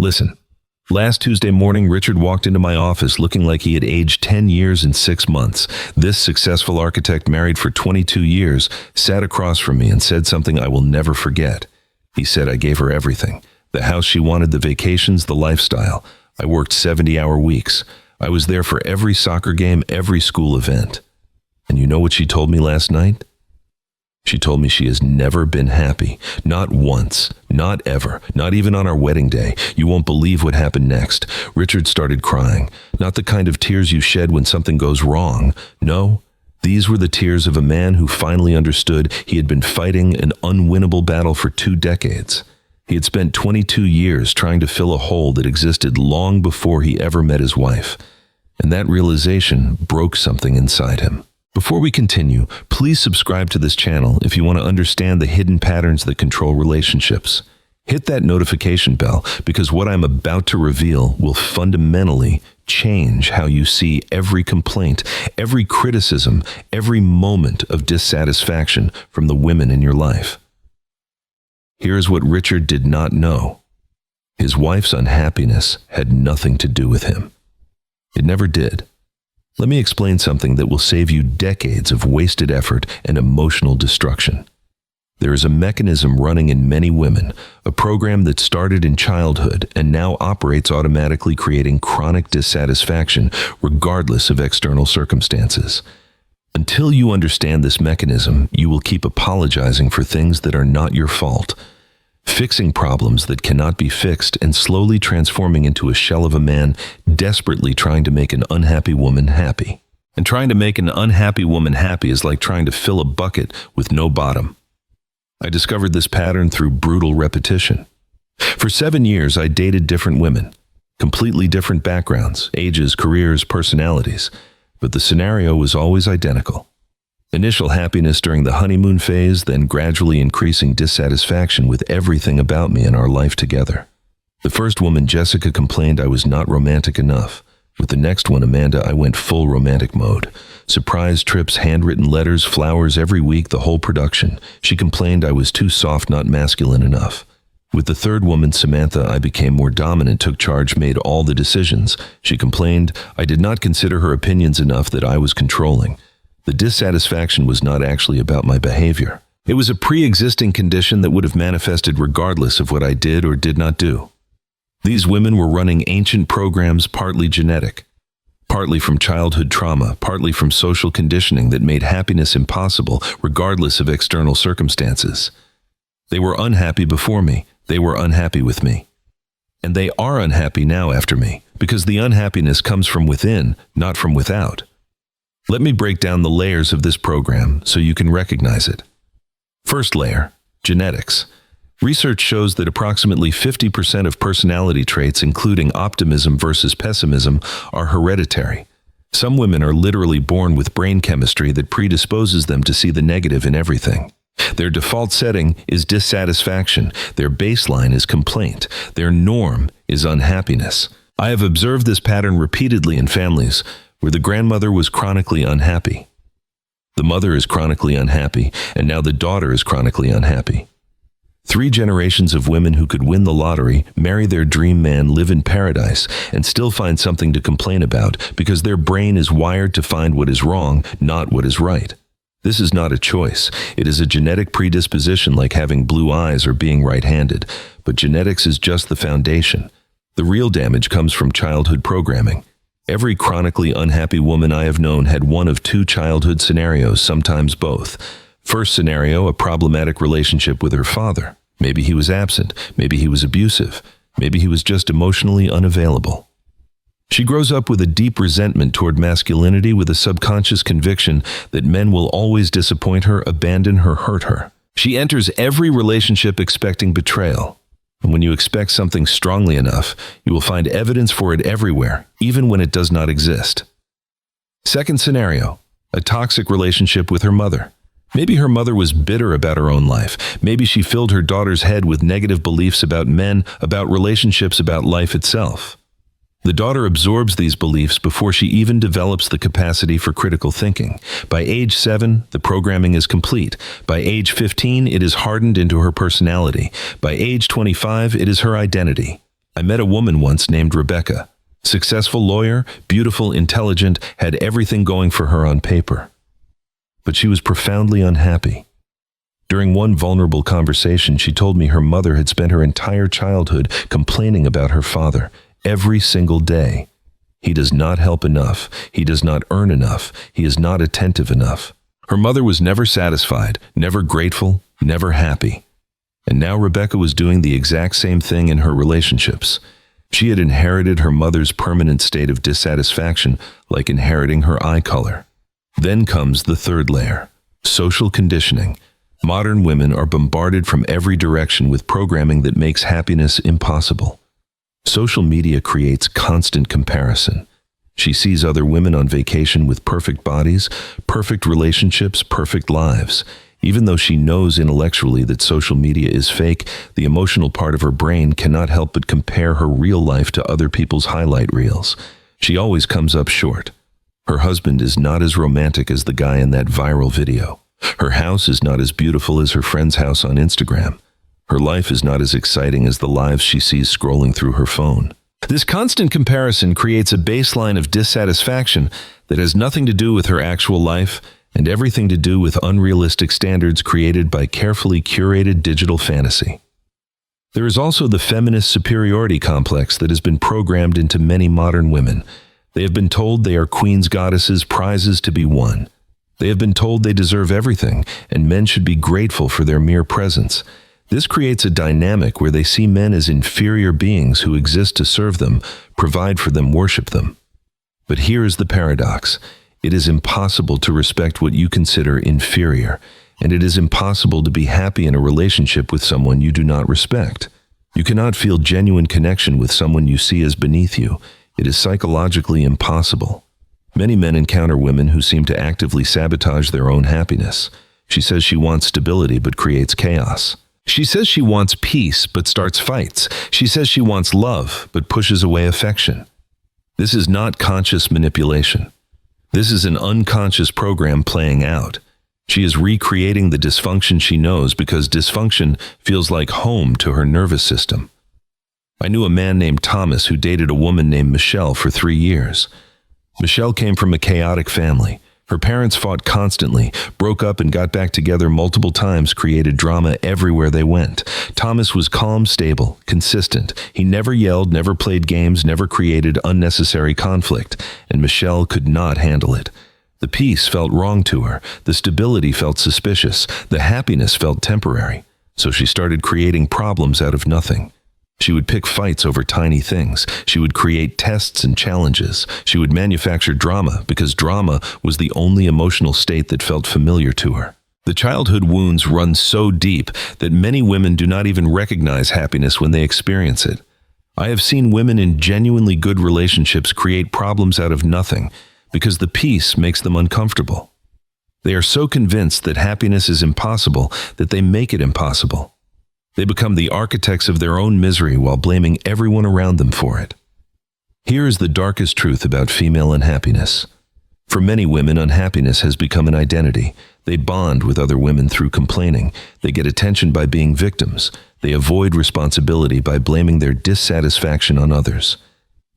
Listen, last Tuesday morning, Richard walked into my office looking like he had aged 10 years and 6 months. This successful architect, married for 22 years, sat across from me and said something I will never forget. He said I gave her everything. The house she wanted, the vacations, the lifestyle. I worked 70-hour weeks. I was there for every soccer game, every school event. And you know what she told me last night? She told me she has never been happy. Not once. Not ever. Not even on our wedding day. You won't believe what happened next. Richard started crying. Not the kind of tears you shed when something goes wrong. No, these were the tears of a man who finally understood he had been fighting an unwinnable battle for 2 decades. He had spent 22 years trying to fill a hole that existed long before he ever met his wife. And that realization broke something inside him. Before we continue, please subscribe to this channel if you want to understand the hidden patterns that control relationships. Hit that notification bell because what I'm about to reveal will fundamentally change how you see every complaint, every criticism, every moment of dissatisfaction from the women in your life. Here's what Richard did not know. His wife's unhappiness had nothing to do with him. It never did. Let me explain something that will save you decades of wasted effort and emotional destruction. There is a mechanism running in many women, a program that started in childhood and now operates automatically, creating chronic dissatisfaction regardless of external circumstances. Until you understand this mechanism, you will keep apologizing for things that are not your fault, fixing problems that cannot be fixed, and slowly transforming into a shell of a man desperately trying to make an unhappy woman happy. And trying to make an unhappy woman happy is like trying to fill a bucket with no bottom. I discovered this pattern through brutal repetition. For 7 years, I dated different women, completely different backgrounds, ages, careers, personalities, but the scenario was always identical. Initial happiness during the honeymoon phase, then gradually increasing dissatisfaction with everything about me and our life together. The first woman, Jessica, complained I was not romantic enough. With the next one, Amanda, I went full romantic mode. Surprise trips, handwritten letters, flowers every week, the whole production. She complained I was too soft, not masculine enough. With the third woman, Samantha, I became more dominant, took charge, made all the decisions. She complained I did not consider her opinions enough, that I was controlling. The dissatisfaction was not actually about my behavior. It was a pre-existing condition that would have manifested regardless of what I did or did not do. These women were running ancient programs, partly genetic, partly from childhood trauma, partly from social conditioning that made happiness impossible regardless of external circumstances. They were unhappy before me. They were unhappy with me. And they are unhappy now after me, because the unhappiness comes from within, not from without. Let me break down the layers of this program so you can recognize it. First layer, genetics. Research shows that approximately 50% of personality traits, including optimism versus pessimism, are hereditary. Some women are literally born with brain chemistry that predisposes them to see the negative in everything. Their default setting is dissatisfaction. Their baseline is complaint. Their norm is unhappiness. I have observed this pattern repeatedly in families where the grandmother was chronically unhappy. The mother is chronically unhappy, and now the daughter is chronically unhappy. 3 generations of women who could win the lottery, marry their dream man, live in paradise, and still find something to complain about because their brain is wired to find what is wrong, not what is right. This is not a choice. It is a genetic predisposition, like having blue eyes or being right-handed. But genetics is just the foundation. The real damage comes from childhood programming. Every chronically unhappy woman I have known had one of 2 childhood scenarios, sometimes both. First scenario, a problematic relationship with her father. Maybe he was absent. Maybe he was abusive. Maybe he was just emotionally unavailable. She grows up with a deep resentment toward masculinity, with a subconscious conviction that men will always disappoint her, abandon her, hurt her. She enters every relationship expecting betrayal. And when you expect something strongly enough, you will find evidence for it everywhere, even when it does not exist. Second scenario, a toxic relationship with her mother. Maybe her mother was bitter about her own life. Maybe she filled her daughter's head with negative beliefs about men, about relationships, about life itself. The daughter absorbs these beliefs before she even develops the capacity for critical thinking. By age 7, the programming is complete. By age 15, it is hardened into her personality. By age 25, it is her identity. I met a woman once named Rebecca. Successful lawyer, beautiful, intelligent, had everything going for her on paper. But she was profoundly unhappy. During one vulnerable conversation, she told me her mother had spent her entire childhood complaining about her father every single day. He does not help enough. He does not earn enough. He is not attentive enough. Her mother was never satisfied, never grateful, never happy. And now Rebecca was doing the exact same thing in her relationships. She had inherited her mother's permanent state of dissatisfaction, like inheriting her eye color. Then comes the third layer: social conditioning. Modern women are bombarded from every direction with programming that makes happiness impossible. Social media creates constant comparison. She sees other women on vacation with perfect bodies, perfect relationships, perfect lives. Even though she knows intellectually that social media is fake, the emotional part of her brain cannot help but compare her real life to other people's highlight reels. She always comes up short. Her husband is not as romantic as the guy in that viral video. Her house is not as beautiful as her friend's house on Instagram. Her life is not as exciting as the lives she sees scrolling through her phone. This constant comparison creates a baseline of dissatisfaction that has nothing to do with her actual life and everything to do with unrealistic standards created by carefully curated digital fantasy. There is also the feminist superiority complex that has been programmed into many modern women. They have been told they are queens, goddesses, prizes to be won. They have been told they deserve everything, and men should be grateful for their mere presence. This creates a dynamic where they see men as inferior beings who exist to serve them, provide for them, worship them. But here is the paradox. It is impossible to respect what you consider inferior, and it is impossible to be happy in a relationship with someone you do not respect. You cannot feel genuine connection with someone you see as beneath you. It is psychologically impossible. Many men encounter women who seem to actively sabotage their own happiness. She says she wants stability but creates chaos. She says she wants peace but starts fights. She says she wants love but pushes away affection. This is not conscious manipulation. This is an unconscious program playing out. She is recreating the dysfunction she knows because dysfunction feels like home to her nervous system. I knew a man named Thomas who dated a woman named Michelle for 3 years. Michelle came from a chaotic family. Her parents fought constantly, broke up and got back together multiple times, created drama everywhere they went. Thomas was calm, stable, consistent. He never yelled, never played games, never created unnecessary conflict, and Michelle could not handle it. The peace felt wrong to her. The stability felt suspicious. The happiness felt temporary. So she started creating problems out of nothing. She would pick fights over tiny things. She would create tests and challenges. She would manufacture drama because drama was the only emotional state that felt familiar to her. The childhood wounds run so deep that many women do not even recognize happiness when they experience it. I have seen women in genuinely good relationships create problems out of nothing because the peace makes them uncomfortable. They are so convinced that happiness is impossible that they make it impossible. They become the architects of their own misery while blaming everyone around them for it. Here is the darkest truth about female unhappiness. For many women, unhappiness has become an identity. They bond with other women through complaining. They get attention by being victims. They avoid responsibility by blaming their dissatisfaction on others.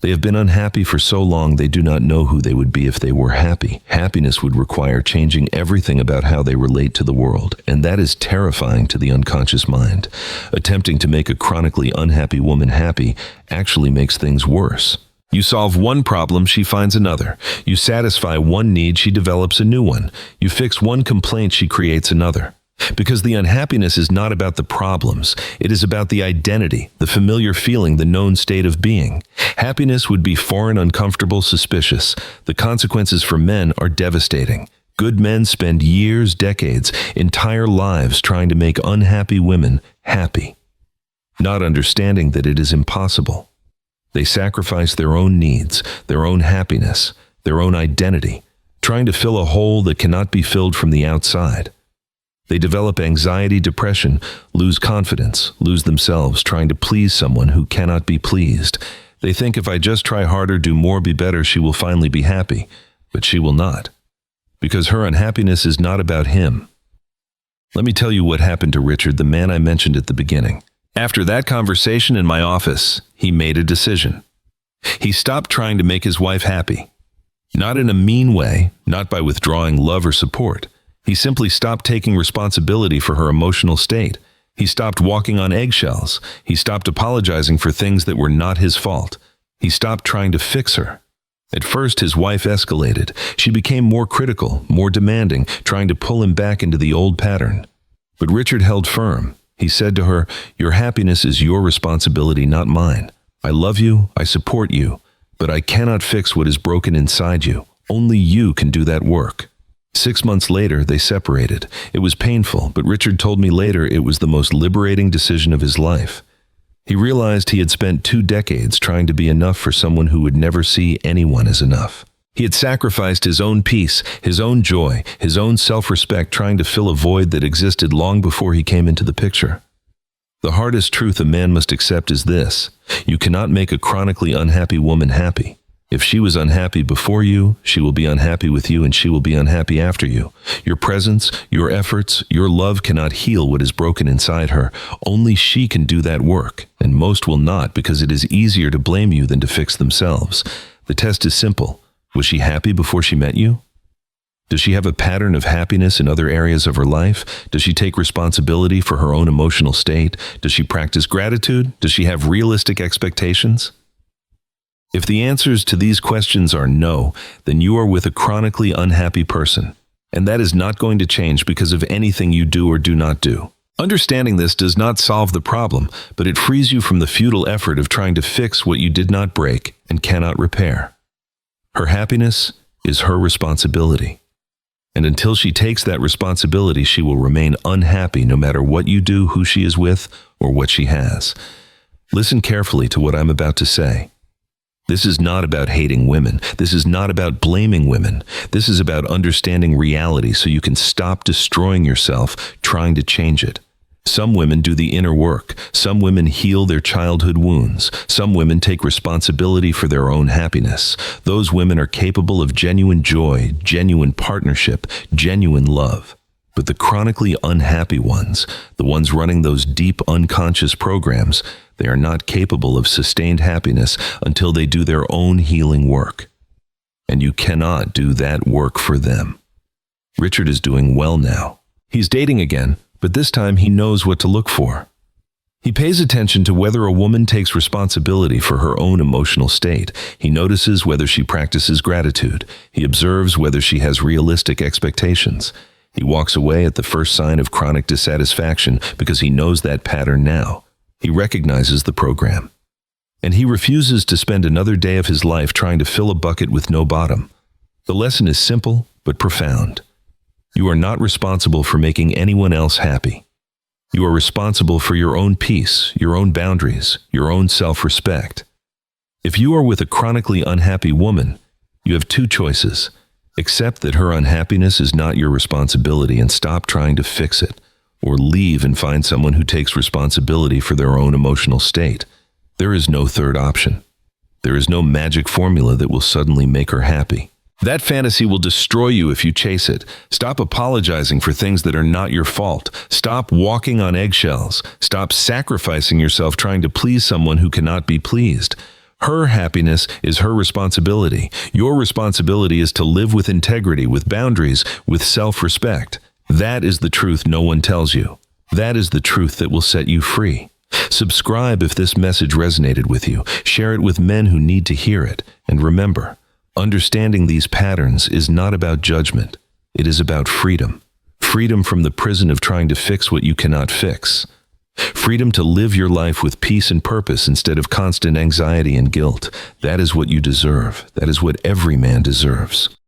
They have been unhappy for so long they do not know who they would be if they were happy. Happiness would require changing everything about how they relate to the world, and that is terrifying to the unconscious mind. Attempting to make a chronically unhappy woman happy actually makes things worse. You solve one problem, she finds another. You satisfy one need, she develops a new one. You fix one complaint, she creates another. Because the unhappiness is not about the problems. It is about the identity, the familiar feeling, the known state of being. Happiness would be foreign, uncomfortable, suspicious. The consequences for men are devastating. Good men spend years, decades, entire lives trying to make unhappy women happy, not understanding that it is impossible. They sacrifice their own needs, their own happiness, their own identity, trying to fill a hole that cannot be filled from the outside. They develop anxiety, depression, lose confidence, lose themselves, trying to please someone who cannot be pleased. They think if I just try harder, do more, be better, she will finally be happy. But she will not. Because her unhappiness is not about him. Let me tell you what happened to Richard, the man I mentioned at the beginning. After that conversation in my office, he made a decision. He stopped trying to make his wife happy. Not in a mean way, not by withdrawing love or support. He simply stopped taking responsibility for her emotional state. He stopped walking on eggshells. He stopped apologizing for things that were not his fault. He stopped trying to fix her. At first, his wife escalated. She became more critical, more demanding, trying to pull him back into the old pattern. But Richard held firm. He said to her, "Your happiness is your responsibility, not mine. I love you, I support you, but I cannot fix what is broken inside you. Only you can do that work." 6 months later, they separated. It was painful, but Richard told me later it was the most liberating decision of his life. He realized he had spent 2 decades trying to be enough for someone who would never see anyone as enough. He had sacrificed his own peace, his own joy, his own self-respect, trying to fill a void that existed long before he came into the picture. The hardest truth a man must accept is this: you cannot make a chronically unhappy woman happy. If she was unhappy before you, she will be unhappy with you, and she will be unhappy after you. Your presence, your efforts, your love cannot heal what is broken inside her. Only she can do that work, and most will not, because it is easier to blame you than to fix themselves. The test is simple. Was she happy before she met you? Does she have a pattern of happiness in other areas of her life? Does she take responsibility for her own emotional state? Does she practice gratitude? Does she have realistic expectations? If the answers to these questions are no, then you are with a chronically unhappy person, and that is not going to change because of anything you do or do not do. Understanding this does not solve the problem, but it frees you from the futile effort of trying to fix what you did not break and cannot repair. Her happiness is her responsibility. And until she takes that responsibility, she will remain unhappy no matter what you do, who she is with, or what she has. Listen carefully to what I'm about to say. This is not about hating women. This is not about blaming women. This is about understanding reality so you can stop destroying yourself trying to change it. Some women do the inner work. Some women heal their childhood wounds. Some women take responsibility for their own happiness. Those women are capable of genuine joy, genuine partnership, genuine love. But the chronically unhappy ones, the ones running those deep unconscious programs, they are not capable of sustained happiness until they do their own healing work. And you cannot do that work for them. Richard is doing well now. He's dating again, but this time he knows what to look for. He pays attention to whether a woman takes responsibility for her own emotional state. He notices whether she practices gratitude. He observes whether she has realistic expectations. He walks away at the first sign of chronic dissatisfaction because he knows that pattern now. He recognizes the program. And he refuses to spend another day of his life trying to fill a bucket with no bottom. The lesson is simple but profound. You are not responsible for making anyone else happy. You are responsible for your own peace, your own boundaries, your own self-respect. If you are with a chronically unhappy woman, you have 2 choices. Accept that her unhappiness is not your responsibility and stop trying to fix it, or leave and find someone who takes responsibility for their own emotional state. There is no third option. There is no magic formula that will suddenly make her happy. That fantasy will destroy you if you chase it. Stop apologizing for things that are not your fault. Stop walking on eggshells. Stop sacrificing yourself trying to please someone who cannot be pleased. Her happiness is her responsibility. Your responsibility is to live with integrity, with boundaries, with self-respect. That is the truth no one tells you. That is the truth that will set you free. Subscribe if this message resonated with you. Share it with men who need to hear it. And remember, understanding these patterns is not about judgment. It is about freedom. Freedom from the prison of trying to fix what you cannot fix. Freedom to live your life with peace and purpose instead of constant anxiety and guilt. That is what you deserve. That is what every man deserves.